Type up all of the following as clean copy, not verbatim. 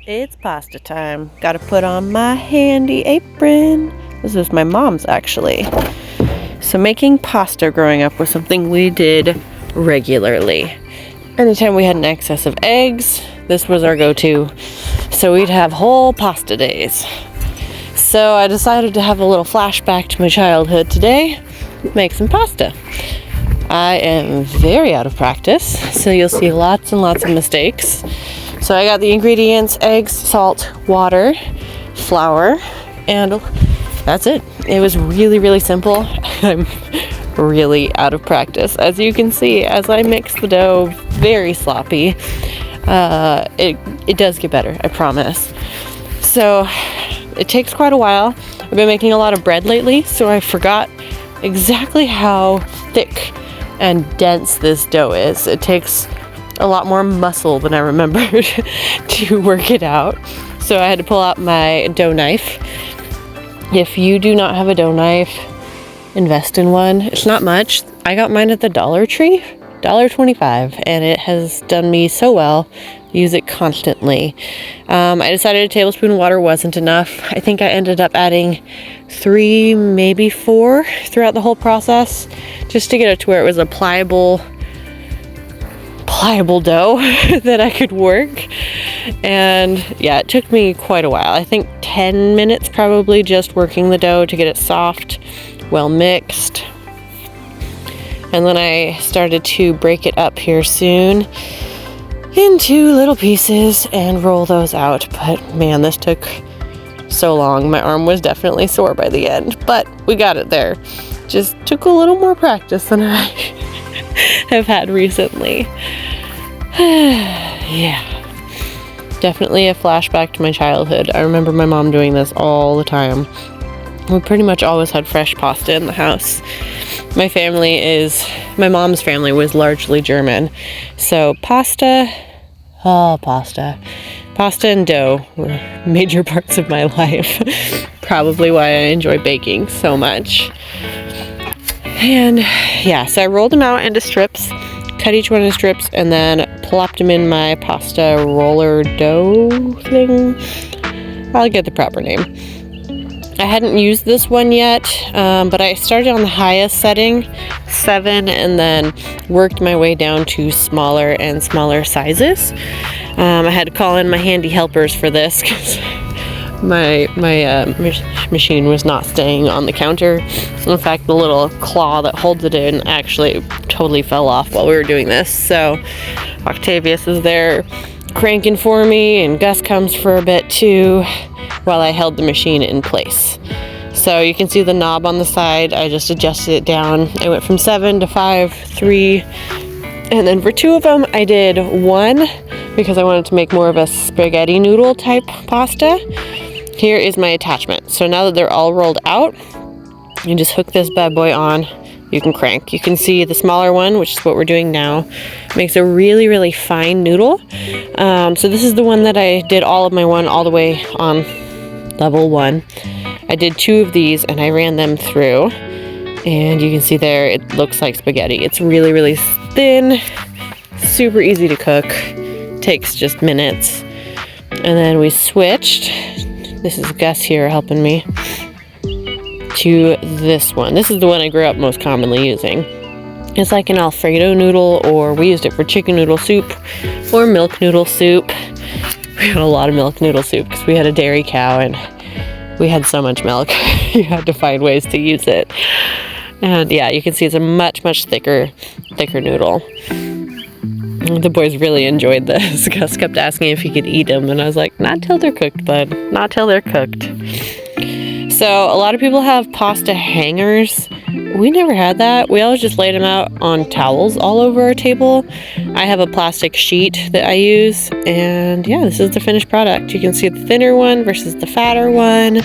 It's pasta time. Gotta put on my handy apron. This is my mom's, actually. So making pasta growing up was something we did regularly. Anytime we had an excess of eggs, this was our go-to. So we'd have whole pasta days. So I decided to have a little flashback to my childhood today, make some pasta. I am very out of practice, so you'll see lots and lots of mistakes. So I got the ingredients: eggs, salt, water, flour, and that's it. It was really, really simple. I'm really out of practice. As you can see, as I mix the dough, very sloppy. It does get better, I promise. So it takes quite a while. I've been making a lot of bread lately, so I forgot exactly how thick and dense this dough is. It takes a lot more muscle than I remembered to work it out. So I had to pull out my dough knife. If you do not have a dough knife, invest in one. It's not much. I got mine at the Dollar Tree, $1.25, and it has done me so well. Use it constantly. I decided a tablespoon of water wasn't enough. I think I ended up adding 3, maybe 4 throughout the whole process, just to get it to where it was a pliable dough that I could work. And yeah, it took me quite a while. I think 10 minutes probably, just working the dough to get it soft, well mixed. And then I started to break it up here soon into little pieces and roll those out. But man, this took so long. My arm was definitely sore by the end, but we got it there. Just took a little more practice than I have had recently. Yeah, definitely a flashback to my childhood. I remember my mom doing this all the time. We pretty much always had fresh pasta in the house. My mom's family was largely German, so pasta and dough were major parts of my life. Probably why I enjoy baking so much. And yeah, so I rolled them out into strips, cut each one into strips, and then plopped them in my pasta roller dough thing. I'll get the proper name. I hadn't used this one yet, but I started on the highest setting, 7, and then worked my way down to smaller and smaller sizes. I had to call in my handy helpers for this because my machine was not staying on the counter. In fact, the little claw that holds it in actually totally fell off while we were doing this. So Octavius is there cranking for me, and Gus comes for a bit too, while I held the machine in place. So you can see the knob on the side. I just adjusted it down. I went from 7 to 5, 3, and then for 2 of them I did 1 because I wanted to make more of a spaghetti noodle type pasta. Here is my attachment. So now that they're all rolled out, you just hook this bad boy on. You can crank. You can see the smaller one, which is what we're doing now, makes a really, really fine noodle. So this is the one that I did all of my one all the way on level 1. I did 2 of these and I ran them through, and you can see there it looks like spaghetti. It's really, really thin, super easy to cook, takes just minutes. And then we switched. This is Gus here helping me, to this one. This is the one I grew up most commonly using. It's like an Alfredo noodle, or we used it for chicken noodle soup or milk noodle soup. We had a lot of milk noodle soup because we had a dairy cow and we had so much milk. You had to find ways to use it. And yeah, you can see it's a much, much thicker noodle. The boys really enjoyed this. Gus kept asking if he could eat them, and I was like, not till they're cooked, bud. Not till they're cooked. So a lot of people have pasta hangers. We never had that. We always just laid them out on towels all over our table. I have a plastic sheet that I use, and yeah, this is the finished product. You can see the thinner one versus the fatter one.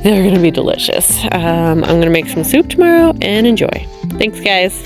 They're gonna be delicious. I'm gonna make some soup tomorrow and enjoy. Thanks, guys.